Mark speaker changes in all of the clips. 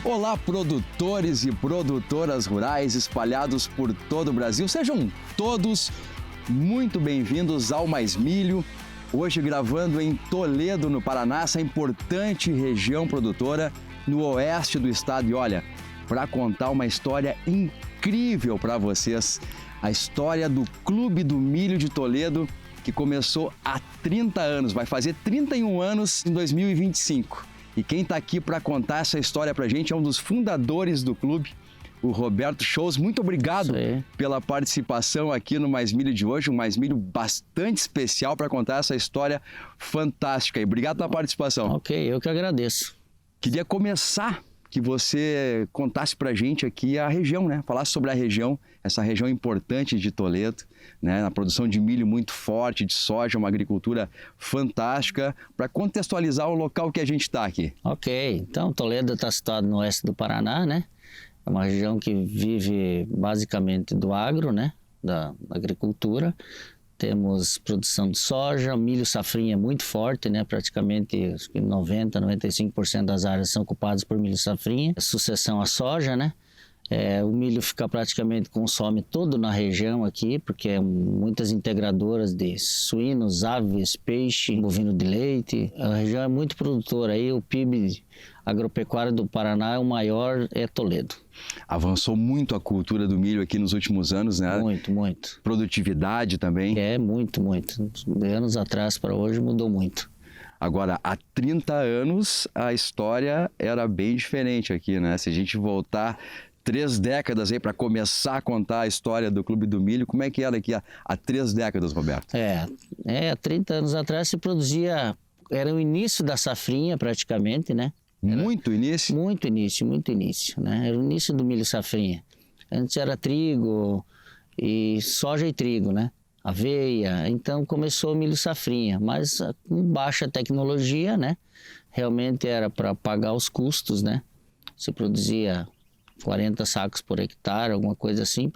Speaker 1: Olá, produtores e produtoras rurais espalhados por todo o Brasil. Sejam todos muito bem-vindos ao Mais Milho. Hoje gravando em Toledo, no Paraná, essa importante região produtora no oeste do estado. E olha, para contar uma história incrível para vocês, a história do Clube do Milho de Toledo, que começou há 30 anos, vai fazer 31 anos em 2025. E quem está aqui para contar essa história para a gente é um dos fundadores do clube, o Roberto Scholz. Muito obrigado pela participação aqui no Mais Milho de hoje, um Mais Milho bastante especial para contar essa história fantástica. E obrigado pela participação.
Speaker 2: Ok, eu que agradeço.
Speaker 1: Queria começar que você contasse para a gente aqui a região, né? Falasse sobre a região, essa região importante de Toledo, né? Na produção de milho muito forte, de soja, uma agricultura fantástica, para contextualizar o local que a gente está aqui.
Speaker 2: Ok, então Toledo está situado no oeste do Paraná, né? É uma região que vive basicamente do agro, né? Da agricultura. Temos produção de soja, milho safrinha muito forte, né? Praticamente 90, 95% das áreas são ocupadas por milho safrinha. Sucessão à soja, né? O milho fica praticamente, consome todo na região aqui, porque é muitas integradoras de suínos, aves, peixe, bovino de leite. A região é muito produtora, aí o PIB agropecuário do Paraná, o maior é Toledo.
Speaker 1: Avançou muito a cultura do milho aqui nos últimos anos, né?
Speaker 2: Muito, muito.
Speaker 1: Produtividade também.
Speaker 2: Muito, muito. De anos atrás para hoje mudou muito.
Speaker 1: Agora, há 30 anos a história era bem diferente aqui, né? Se a gente voltar 3 décadas aí para começar a contar a história do Clube do Milho, como é que era aqui há 3 décadas, Roberto?
Speaker 2: Há 30 anos atrás se produzia, era o início da safrinha praticamente, né?
Speaker 1: Muito início?
Speaker 2: Muito início, né? Era o início do milho safrinha. Antes era trigo, e soja e trigo, né? Aveia, então começou o milho safrinha, mas com baixa tecnologia, né? Realmente era para pagar os custos, né? Se produzia 40 sacos por hectare, alguma coisa assim,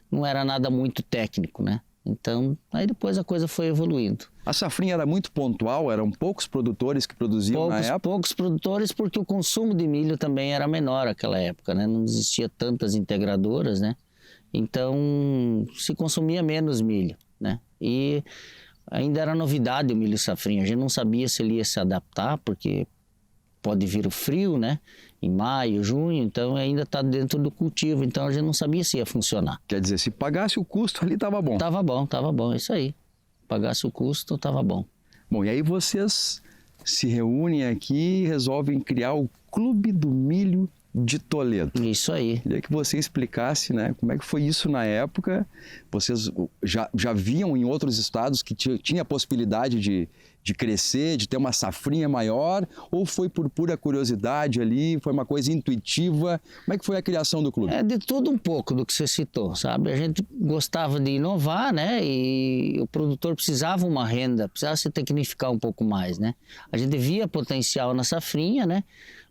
Speaker 2: não era nada muito técnico, né? Então, aí depois a coisa foi evoluindo.
Speaker 1: A safrinha era muito pontual, eram poucos produtores que produziam na época?
Speaker 2: Poucos produtores, porque o consumo de milho também era menor naquela época, né? Não existia tantas integradoras, né? Então, se consumia menos milho, né? E ainda era novidade o milho safrinha. A gente não sabia se ele ia se adaptar, porque pode vir o frio, né? Em maio, junho, então ainda está dentro do cultivo, então a gente não sabia se ia funcionar.
Speaker 1: Quer dizer, se pagasse o custo ali, estava bom.
Speaker 2: Tava bom, isso aí. Pagasse o custo, estava bom.
Speaker 1: Bom, e aí vocês se reúnem aqui e resolvem criar o Clube do Milho de Toledo.
Speaker 2: Isso aí.
Speaker 1: Queria que você explicasse, né, como é que foi isso na época. Vocês já viam em outros estados que tinha a possibilidade de crescer, de ter uma safrinha maior, ou foi por pura curiosidade ali, foi uma coisa intuitiva? Como é que foi a criação do clube?
Speaker 2: De tudo um pouco do que você citou, sabe? A gente gostava de inovar, né? E o produtor precisava uma renda, precisava se tecnificar um pouco mais, né? A gente via potencial na safrinha, né?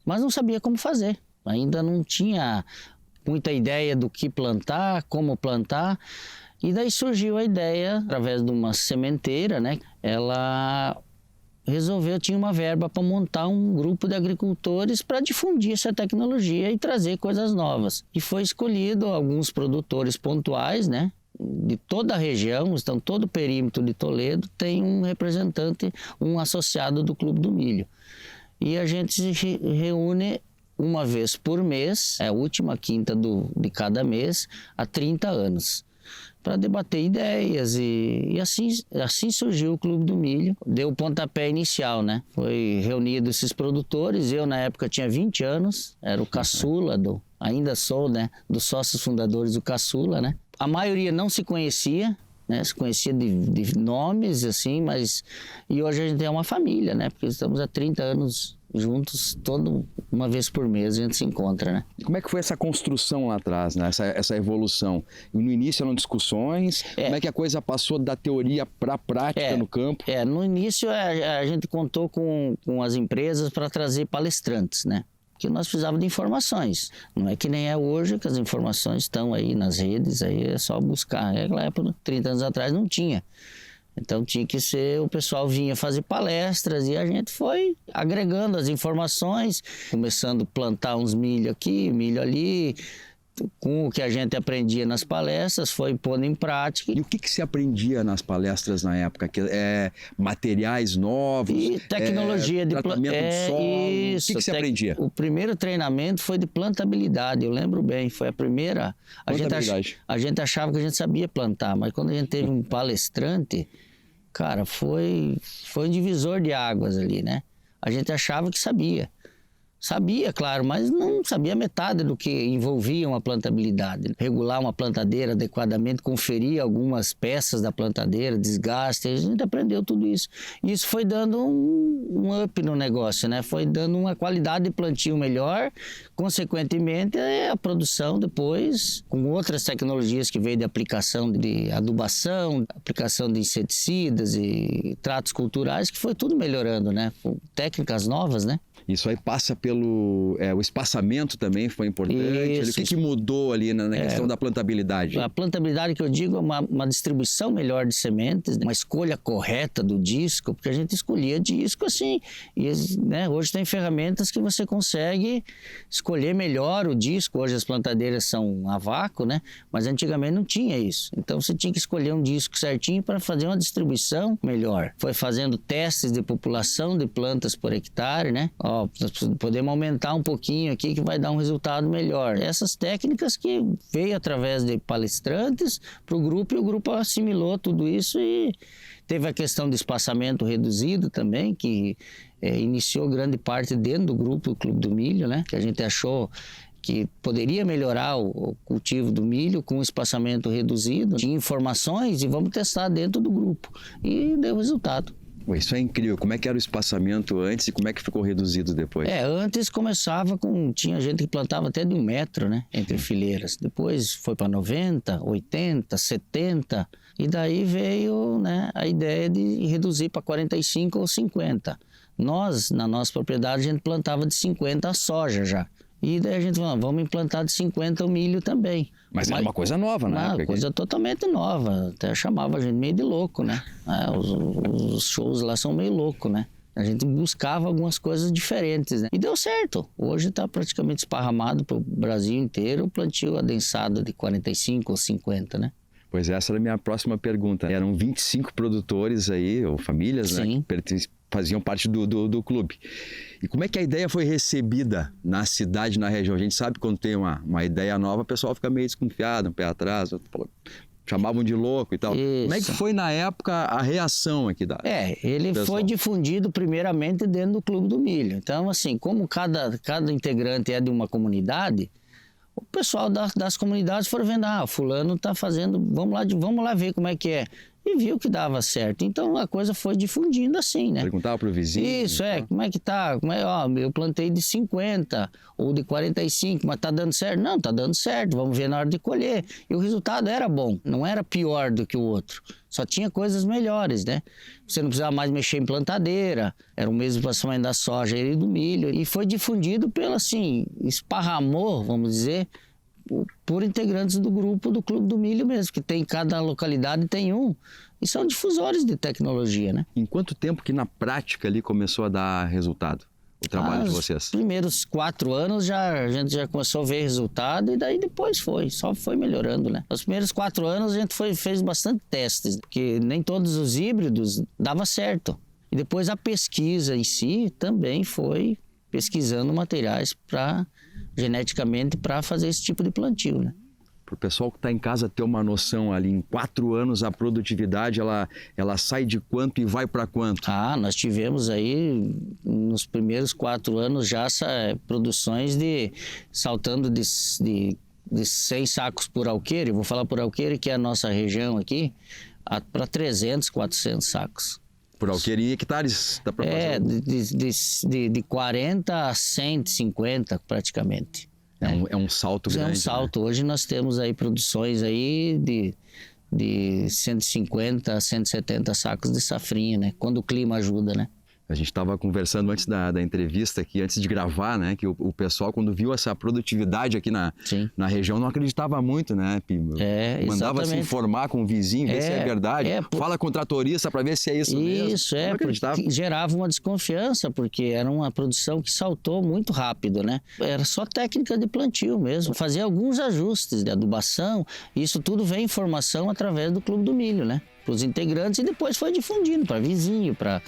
Speaker 2: Mas não sabia como fazer. Ainda não tinha muita ideia do que plantar, como plantar. E daí surgiu a ideia, através de uma sementeira, né? Ela resolveu, tinha uma verba para montar um grupo de agricultores para difundir essa tecnologia e trazer coisas novas. E foi escolhido alguns produtores pontuais, né? De toda a região, então todo o perímetro de Toledo tem um representante, um associado do Clube do Milho. E a gente se reúne uma vez por mês, é a última quinta de cada mês, há 30 anos, para debater ideias e assim surgiu o Clube do Milho. Deu o pontapé inicial, né? Foi reunido esses produtores, eu na época tinha 20 anos, era o caçula, ainda sou, né? Dos sócios fundadores do caçula, né? A maioria não se conhecia, né? Se conhecia de nomes, assim, mas... E hoje a gente é uma família, né? Porque estamos há 30 anos juntos, uma vez por mês a gente se encontra, né?
Speaker 1: E como é que foi essa construção lá atrás, né? Essa evolução? No início eram discussões, como é que a coisa passou da teoria para a prática no campo?
Speaker 2: No início a gente contou com as empresas para trazer palestrantes, né? Que nós precisávamos de informações. Não é que nem é hoje, que as informações estão aí nas redes, aí é só buscar. Naquela época, 30 anos atrás, não tinha. Então tinha que ser, o pessoal vinha fazer palestras e a gente foi agregando as informações, começando a plantar uns milho aqui, milho ali, com o que a gente aprendia nas palestras, foi pondo em prática.
Speaker 1: E o que se aprendia nas palestras na época? Materiais novos?
Speaker 2: E tecnologia de
Speaker 1: tratamento do solo?
Speaker 2: Isso,
Speaker 1: o que se aprendia?
Speaker 2: O primeiro treinamento foi de plantabilidade, eu lembro bem, foi a primeira. A gente achava que a gente sabia plantar, mas quando a gente teve um palestrante, cara, foi um divisor de águas ali, né? A gente achava que sabia. Sabia, claro, mas não sabia metade do que envolvia uma plantabilidade. Regular uma plantadeira adequadamente, conferir algumas peças da plantadeira, desgaste, a gente aprendeu tudo isso. E isso foi dando um up no negócio, né? Foi dando uma qualidade de plantio melhor, consequentemente a produção depois, com outras tecnologias que veio de aplicação de adubação, aplicação de inseticidas e tratos culturais, que foi tudo melhorando, né? Técnicas novas, né?
Speaker 1: Isso aí passa pelo... o espaçamento também foi importante. O que mudou ali na questão da plantabilidade?
Speaker 2: A plantabilidade que eu digo é uma distribuição melhor de sementes, uma escolha correta do disco, porque a gente escolhia disco assim. E, né, hoje tem ferramentas que você consegue escolher melhor o disco. Hoje as plantadeiras são a vácuo, né? Mas antigamente não tinha isso. Então você tinha que escolher um disco certinho para fazer uma distribuição melhor. Foi fazendo testes de população de plantas por hectare, né? Podemos aumentar um pouquinho aqui que vai dar um resultado melhor. Essas técnicas que veio através de palestrantes para o grupo, e o grupo assimilou tudo isso, e teve a questão de espaçamento reduzido também, que iniciou grande parte dentro do grupo do Clube do Milho, né? Que a gente achou que poderia melhorar o cultivo do milho com espaçamento reduzido. Tinha informações e vamos testar dentro do grupo. E deu resultado.
Speaker 1: Isso é incrível. Como é que era o espaçamento antes e como é que ficou reduzido depois?
Speaker 2: Antes começava tinha gente que plantava até de 1 metro, né? Entre fileiras. Depois foi para 90, 80, 70. E daí veio, né, a ideia de reduzir para 45 ou 50. Nós, na nossa propriedade, a gente plantava de 50 a soja já. E daí a gente falou, vamos implantar de 50 o milho também.
Speaker 1: Mas era uma coisa nova, né?
Speaker 2: Uma coisa totalmente nova. Até chamava a gente meio de louco, né? Os shows lá são meio loucos, né? A gente buscava algumas coisas diferentes, né? E deu certo. Hoje está praticamente esparramado para o Brasil inteiro o plantio adensado de 45 ou 50, né?
Speaker 1: Pois essa era a minha próxima pergunta. Eram 25 produtores aí, ou famílias, né? Que faziam parte do clube. E como é que a ideia foi recebida na cidade, na região? A gente sabe que quando tem uma ideia nova, o pessoal fica meio desconfiado, um pé atrás, chamavam de louco e tal.
Speaker 2: Isso.
Speaker 1: Como é que foi na época a reação aqui da...
Speaker 2: Ele foi difundido primeiramente dentro do Clube do Milho. Então, assim, como cada integrante é de uma comunidade, o pessoal das comunidades foram vendo, fulano está fazendo, vamos lá ver como é que é. E viu que dava certo. Então a coisa foi difundindo assim, né?
Speaker 1: Perguntava pro vizinho.
Speaker 2: Isso, como é que tá? Eu plantei de 50 ou de 45, mas tá dando certo? Não, tá dando certo, vamos ver na hora de colher. E o resultado era bom, não era pior do que o outro. Só tinha coisas melhores, né? Você não precisava mais mexer em plantadeira, era o mesmo espaçamento da soja e do milho. E foi difundido pelo, assim, esparramou, vamos dizer, por integrantes do grupo do Clube do Milho mesmo, que tem, cada localidade tem um, e são difusores de tecnologia, né?
Speaker 1: Em quanto tempo que na prática ali começou a dar resultado o trabalho de vocês?
Speaker 2: Os primeiros 4 anos a gente já começou a ver resultado, e daí depois só foi melhorando, né? Os primeiros 4 anos a gente fez bastante testes, porque nem todos os híbridos dava certo. E depois a pesquisa em si também foi pesquisando materiais geneticamente para fazer esse tipo de plantio, né?
Speaker 1: Para o pessoal que está em casa ter uma noção ali, em 4 anos a produtividade ela sai de quanto e vai para quanto?
Speaker 2: Nós tivemos aí nos primeiros 4 anos já produções saltando de 100 sacos por alqueire, vou falar por alqueire, que é a nossa região aqui, para 300, 400 sacos.
Speaker 1: Por alqueire em hectares da proporção?
Speaker 2: De 40 a 150 praticamente.
Speaker 1: É um salto grande.
Speaker 2: É um salto. Né? Hoje nós temos aí produções aí de 150 a 170 sacos de safrinha, né? Quando o clima ajuda, né?
Speaker 1: A gente estava conversando antes da entrevista aqui, antes de gravar, né? Que o pessoal, quando viu essa produtividade aqui na região, não acreditava muito, né, Pi? Mandava se informar com o vizinho, ver se é verdade. Fala com o tratorista para ver se é isso mesmo.
Speaker 2: Isso, porque gerava uma desconfiança, porque era uma produção que saltou muito rápido, né? Era só técnica de plantio mesmo. Fazia alguns ajustes de adubação, isso tudo vem informação através do Clube do Milho, né? Para os integrantes, e depois foi difundindo para vizinho, para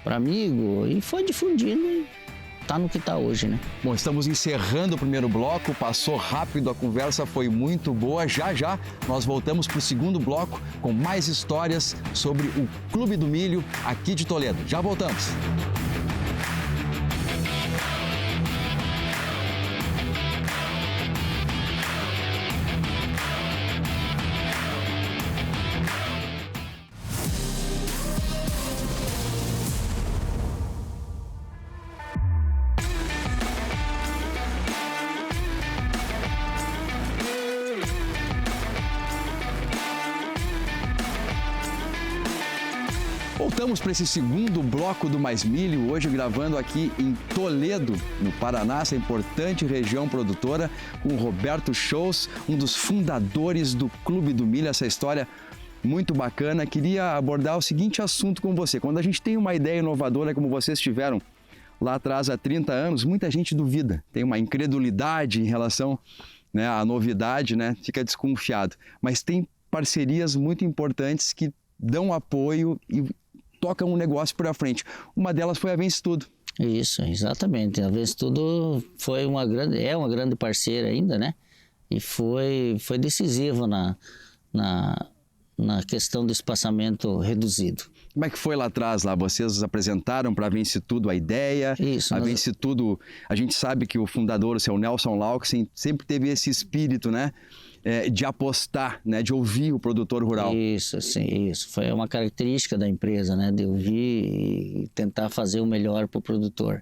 Speaker 2: amigo, e foi difundindo e tá no que tá hoje, né?
Speaker 1: Bom, estamos encerrando o primeiro bloco, passou rápido, a conversa foi muito boa. Já nós voltamos para o segundo bloco com mais histórias sobre o Clube do Milho aqui de Toledo. Já voltamos. Voltamos para esse segundo bloco do Mais Milho, hoje gravando aqui em Toledo, no Paraná, essa importante região produtora, com o Roberto Scholz, um dos fundadores do Clube do Milho, essa história muito bacana. Queria abordar o seguinte assunto com você. Quando a gente tem uma ideia inovadora como vocês tiveram lá atrás há 30 anos, muita gente duvida, tem uma incredulidade em relação, né, à novidade, né, fica desconfiado. Mas tem parcerias muito importantes que dão apoio e tocam um negócio para frente. Uma delas foi a Vence Tudo.
Speaker 2: Isso, exatamente. A Vence Tudo foi uma grande parceira ainda, né? E foi decisiva na questão do espaçamento reduzido.
Speaker 1: Como é que foi lá atrás? Vocês apresentaram para a Vence Tudo a ideia?
Speaker 2: Isso.
Speaker 1: Vence Tudo, a gente sabe que o fundador, o seu Nelson Laux, sempre teve esse espírito, né? De apostar, né? De ouvir o produtor rural.
Speaker 2: Isso, sim, isso. Foi uma característica da empresa, né? De ouvir e tentar fazer o melhor para o produtor.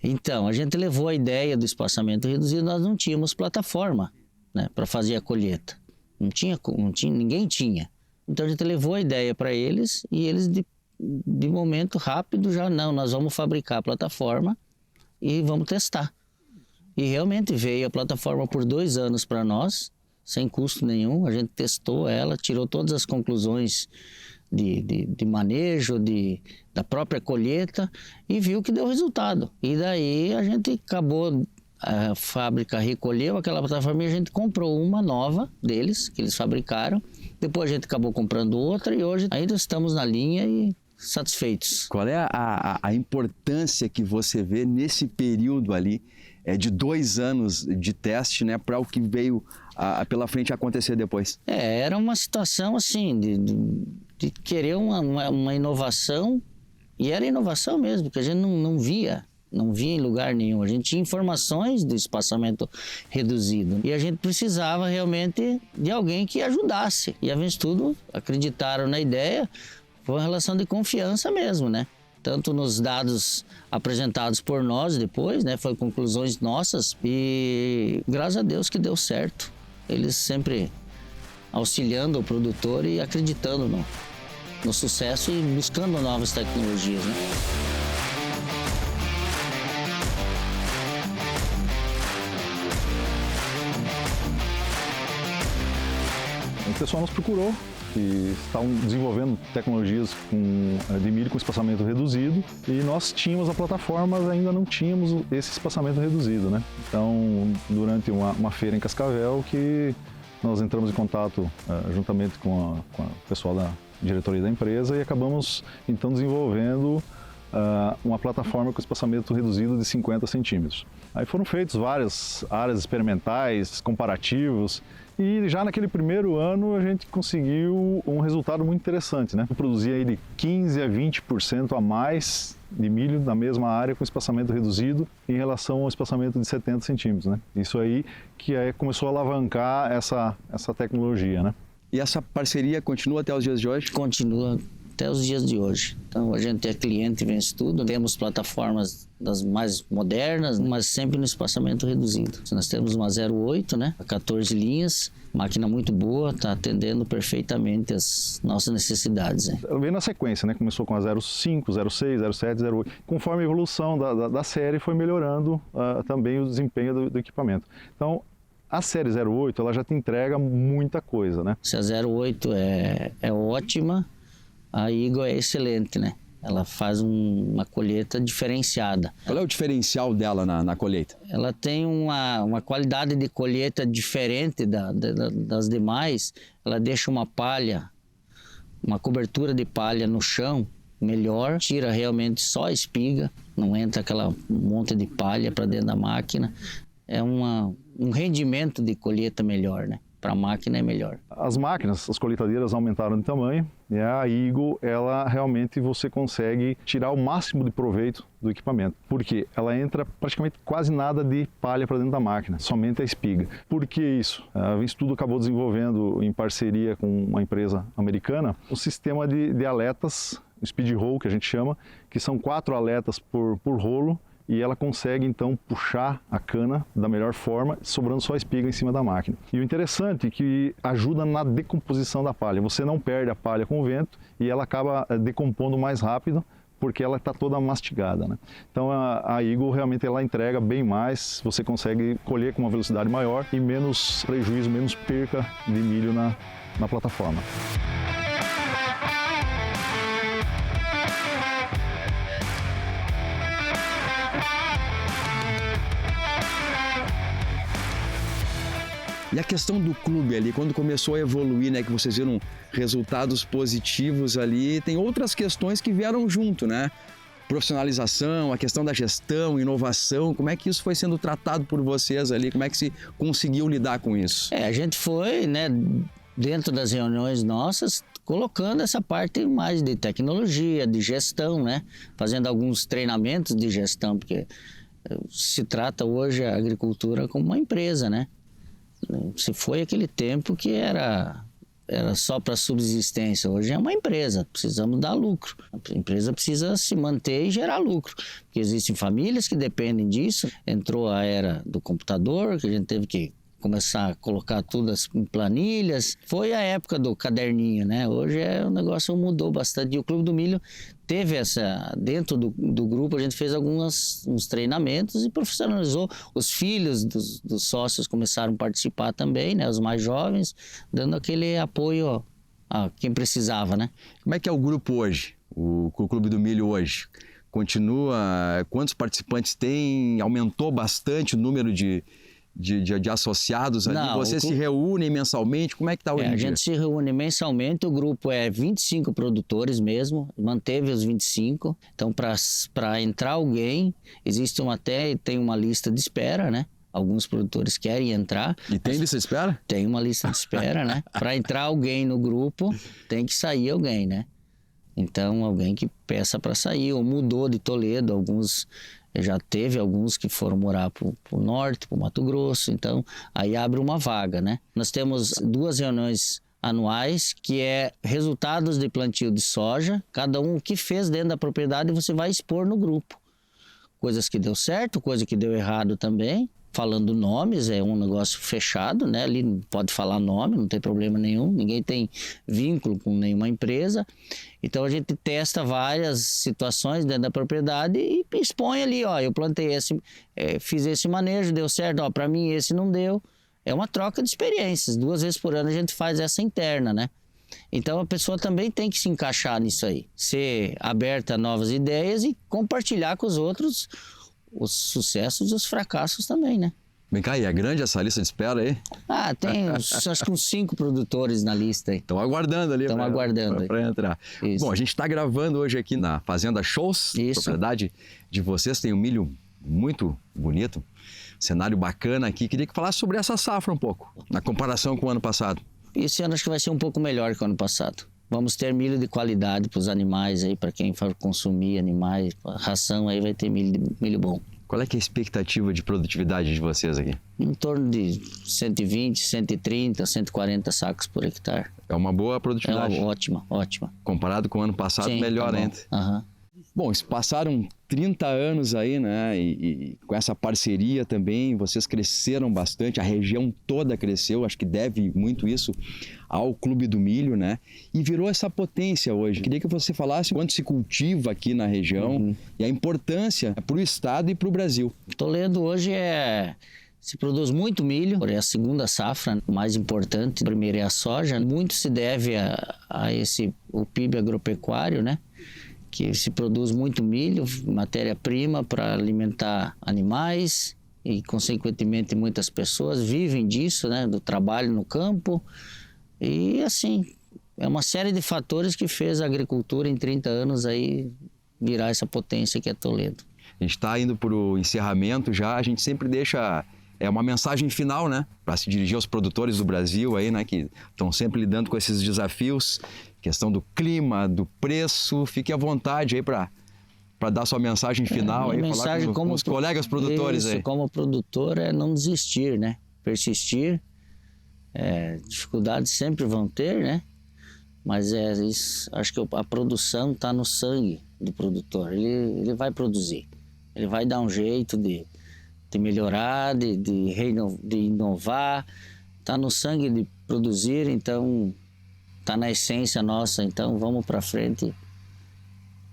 Speaker 2: Então, a gente levou a ideia do espaçamento reduzido, nós não tínhamos plataforma, né? Para fazer a colheita. Não tinha, ninguém tinha. Então a gente levou a ideia para eles e eles de momento rápido nós vamos fabricar a plataforma e vamos testar. E realmente veio a plataforma por 2 anos para nós, sem custo nenhum. A gente testou ela, tirou todas as conclusões de manejo, da própria colheita e viu que deu resultado. E daí a gente acabou, a fábrica recolheu aquela plataforma e a gente comprou uma nova deles, que eles fabricaram. Depois a gente acabou comprando outra e hoje ainda estamos na linha e satisfeitos.
Speaker 1: Qual é a importância que você vê nesse período ali de 2 anos de teste, né, para o que veio pela frente acontecer depois?
Speaker 2: Era uma situação assim de querer uma inovação, e era inovação mesmo, porque a gente não via em lugar nenhum. A gente tinha informações do espaçamento reduzido e a gente precisava realmente de alguém que ajudasse. E a Vence Tudo acreditaram na ideia, foi uma relação de confiança mesmo, né? Tanto nos dados apresentados por nós depois, né? Foi conclusões nossas e graças a Deus que deu certo. Eles sempre auxiliando o produtor e acreditando no sucesso e buscando novas tecnologias, né?
Speaker 3: O pessoal nos procurou e estavam desenvolvendo tecnologias de milho com espaçamento reduzido e nós tínhamos a plataforma, mas ainda não tínhamos esse espaçamento reduzido, né? Então, durante uma feira em Cascavel, que nós entramos em contato juntamente com o pessoal da diretoria da empresa e acabamos então desenvolvendo uma plataforma com espaçamento reduzido de 50 centímetros. Aí foram feitas várias áreas experimentais, comparativos, e já naquele primeiro ano a gente conseguiu um resultado muito interessante, né? Eu produzia aí de 15% a 20% a mais de milho na mesma área com espaçamento reduzido em relação ao espaçamento de 70 centímetros, né? Isso aí que começou a alavancar essa tecnologia, né?
Speaker 1: E essa parceria continua até os dias de hoje?
Speaker 2: Continua até os dias de hoje. Então a gente é cliente e vence tudo, temos plataformas das mais modernas, mas sempre no espaçamento reduzido. Nós temos uma 08, né, 14 linhas, máquina muito boa, está atendendo perfeitamente as nossas necessidades. Né?
Speaker 3: Veio na sequência, né? Começou com a 05, 06, 07, 08. Conforme a evolução da série, foi melhorando também o desempenho do equipamento. Então, a série 08, ela já te entrega muita coisa, né?
Speaker 2: Se a 08 é ótima, a Eagle é excelente, né? Ela faz uma colheita diferenciada.
Speaker 1: Qual é o diferencial dela na colheita?
Speaker 2: Ela tem uma qualidade de colheita diferente das demais. Ela deixa uma palha, uma cobertura de palha no chão melhor, tira realmente só a espiga, não entra aquela monte de palha para dentro da máquina. É um rendimento de colheita melhor, né? Para a máquina é melhor.
Speaker 3: As máquinas, as colheitadeiras aumentaram de tamanho e a Eagle, ela realmente você consegue tirar o máximo de proveito do equipamento. Porque ela entra praticamente quase nada de palha para dentro da máquina, somente a espiga. Por que isso? A Vinstudo acabou desenvolvendo em parceria com uma empresa americana o sistema de aletas, speed roll que a gente chama, que são 4 aletas por rolo, e ela consegue então puxar a cana da melhor forma, sobrando só a espiga em cima da máquina. E o interessante é que ajuda na decomposição da palha. Você não perde a palha com o vento e ela acaba decompondo mais rápido porque ela está toda mastigada, né? Então a Eagle realmente ela entrega bem mais, você consegue colher com uma velocidade maior e menos prejuízo, menos perca de milho na plataforma.
Speaker 1: E a questão do clube ali, quando começou a evoluir, né, que vocês viram resultados positivos ali, tem outras questões que vieram junto, né? Profissionalização, a questão da gestão, inovação, como é que isso foi sendo tratado por vocês ali? Como é que se conseguiu lidar com isso?
Speaker 2: A gente foi, né, dentro das reuniões nossas, colocando essa parte mais de tecnologia, de gestão, né? Fazendo alguns treinamentos de gestão, porque se trata hoje a agricultura como uma empresa, né? Se foi aquele tempo que era só para subsistência, hoje é uma empresa, precisamos dar lucro. A empresa precisa se manter e gerar lucro, porque existem famílias que dependem disso. Entrou a era do computador, que a gente teve que começar a colocar tudo em planilhas. Foi a época do caderninho, né? Hoje o negócio mudou bastante. E o Clube do Milho teve dentro do grupo a gente fez uns treinamentos e profissionalizou. Os filhos dos sócios começaram a participar também, né? Os mais jovens, dando aquele apoio a quem precisava, né?
Speaker 1: Como é que é o grupo hoje, o Clube do Milho hoje? Continua? Quantos participantes tem? Aumentou bastante o número de associados ali?
Speaker 2: Não,
Speaker 1: Vocês se reúnem mensalmente? Como é que está hoje em dia?
Speaker 2: A gente se reúne mensalmente, o grupo é 25 produtores mesmo, manteve os 25. Então, para entrar alguém, tem uma lista de espera, né? Alguns produtores querem entrar.
Speaker 1: E tem lista de espera?
Speaker 2: Tem uma lista de espera, né? Para entrar alguém no grupo, tem que sair alguém, né? Então, alguém que peça para sair, ou mudou de Toledo, alguns... Já teve alguns que foram morar para o norte, para o Mato Grosso, então aí abre uma vaga, né? Nós temos 2 reuniões anuais, que é resultados de plantio de soja, cada um o que fez dentro da propriedade você vai expor no grupo. Coisas que deu certo, coisa que deu errado também. Falando nomes, é um negócio fechado, né? Ali não pode falar nome, não tem problema nenhum, ninguém tem vínculo com nenhuma empresa. Então a gente testa várias situações dentro da propriedade e expõe ali, ó, eu plantei fiz esse manejo, deu certo, ó, para mim esse não deu. É uma troca de experiências, 2 vezes por ano a gente faz essa interna, né? Então a pessoa também tem que se encaixar nisso aí, ser aberta a novas ideias e compartilhar com os outros os sucessos e os fracassos também, né?
Speaker 1: Vem cá, e é grande essa lista de espera aí?
Speaker 2: Tem acho que uns 5 produtores na lista aí.
Speaker 1: Estão aguardando ali.
Speaker 2: Estão aguardando
Speaker 1: para entrar.
Speaker 2: Isso.
Speaker 1: Bom, a gente está gravando hoje aqui na Fazenda Shows, propriedade de vocês. Tem um milho muito bonito, cenário bacana aqui. Queria que falasse sobre essa safra um pouco, na comparação com o ano passado.
Speaker 2: Esse ano acho que vai ser um pouco melhor que o ano passado. Vamos ter milho de qualidade para os animais aí, para quem for consumir animais, ração aí vai ter milho bom.
Speaker 1: Qual é que é a expectativa de produtividade de vocês aqui?
Speaker 2: Em torno de 120, 130, 140 sacos por hectare.
Speaker 1: É uma boa produtividade.
Speaker 2: Ótima.
Speaker 1: Comparado com o ano passado,
Speaker 2: Sim,
Speaker 1: melhor
Speaker 2: tá bom.
Speaker 1: ainda.
Speaker 2: Aham.
Speaker 1: Bom, se passaram 30 anos aí, né? E com essa parceria também, vocês cresceram bastante, a região toda cresceu, acho que deve muito isso ao Clube do Milho, né? E virou essa potência hoje. Queria que você falasse quanto se cultiva aqui na região e a importância para o estado e para o Brasil.
Speaker 2: Toledo hoje se produz muito milho, é a segunda safra mais importante. A primeira é a soja. Muito se deve o PIB agropecuário, né? Que se produz muito milho, matéria-prima para alimentar animais e, consequentemente, muitas pessoas vivem disso, né? Do trabalho no campo. E, assim, é uma série de fatores que fez a agricultura em 30 anos aí virar essa potência que é Toledo.
Speaker 1: A gente está indo para o encerramento já, a gente sempre deixa uma mensagem final, né? Para se dirigir aos produtores do Brasil aí, né? Que estão sempre lidando com esses desafios, questão do clima, do preço. Fique à vontade aí para dar sua mensagem final aí, falar com os colegas produtores aí.
Speaker 2: Como produtor é não desistir, né? Persistir. Dificuldades sempre vão ter, né? Mas isso, acho que a produção está no sangue do produtor. Ele vai produzir. Ele vai dar um jeito de melhorar, de inovar. Está no sangue de produzir, então está na essência nossa. Então vamos para frente.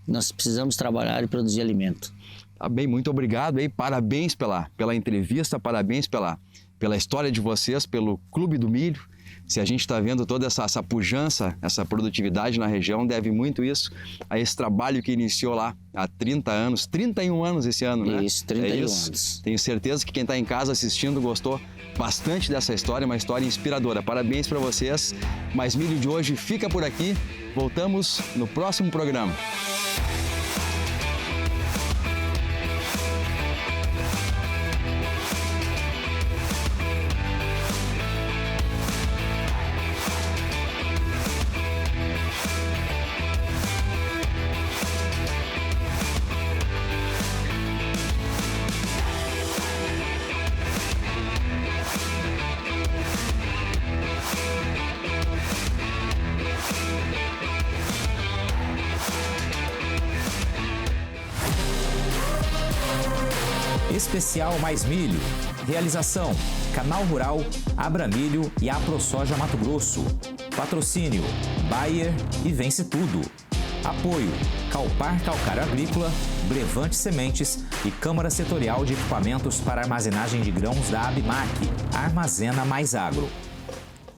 Speaker 2: Nós precisamos trabalhar e produzir alimento.
Speaker 1: Tá bem, muito obrigado aí. Parabéns pela entrevista, parabéns pela história de vocês, pelo Clube do Milho. Se a gente está vendo toda essa pujança, essa produtividade na região, deve muito isso a esse trabalho que iniciou lá há 30 anos, 31 anos esse ano, né?
Speaker 2: Isso, 31 anos.
Speaker 1: Tenho certeza que quem está em casa assistindo gostou bastante dessa história, uma história inspiradora. Parabéns para vocês. Mais Milho de hoje fica por aqui. Voltamos no próximo programa.
Speaker 4: Especial Mais Milho. Realização: Canal Rural, Abramilho e AproSoja Mato Grosso. Patrocínio: Bayer e Vence Tudo. Apoio: Calpar Calcário Agrícola, Brevante Sementes e Câmara Setorial de Equipamentos para Armazenagem de Grãos da ABMAC. Armazena Mais Agro.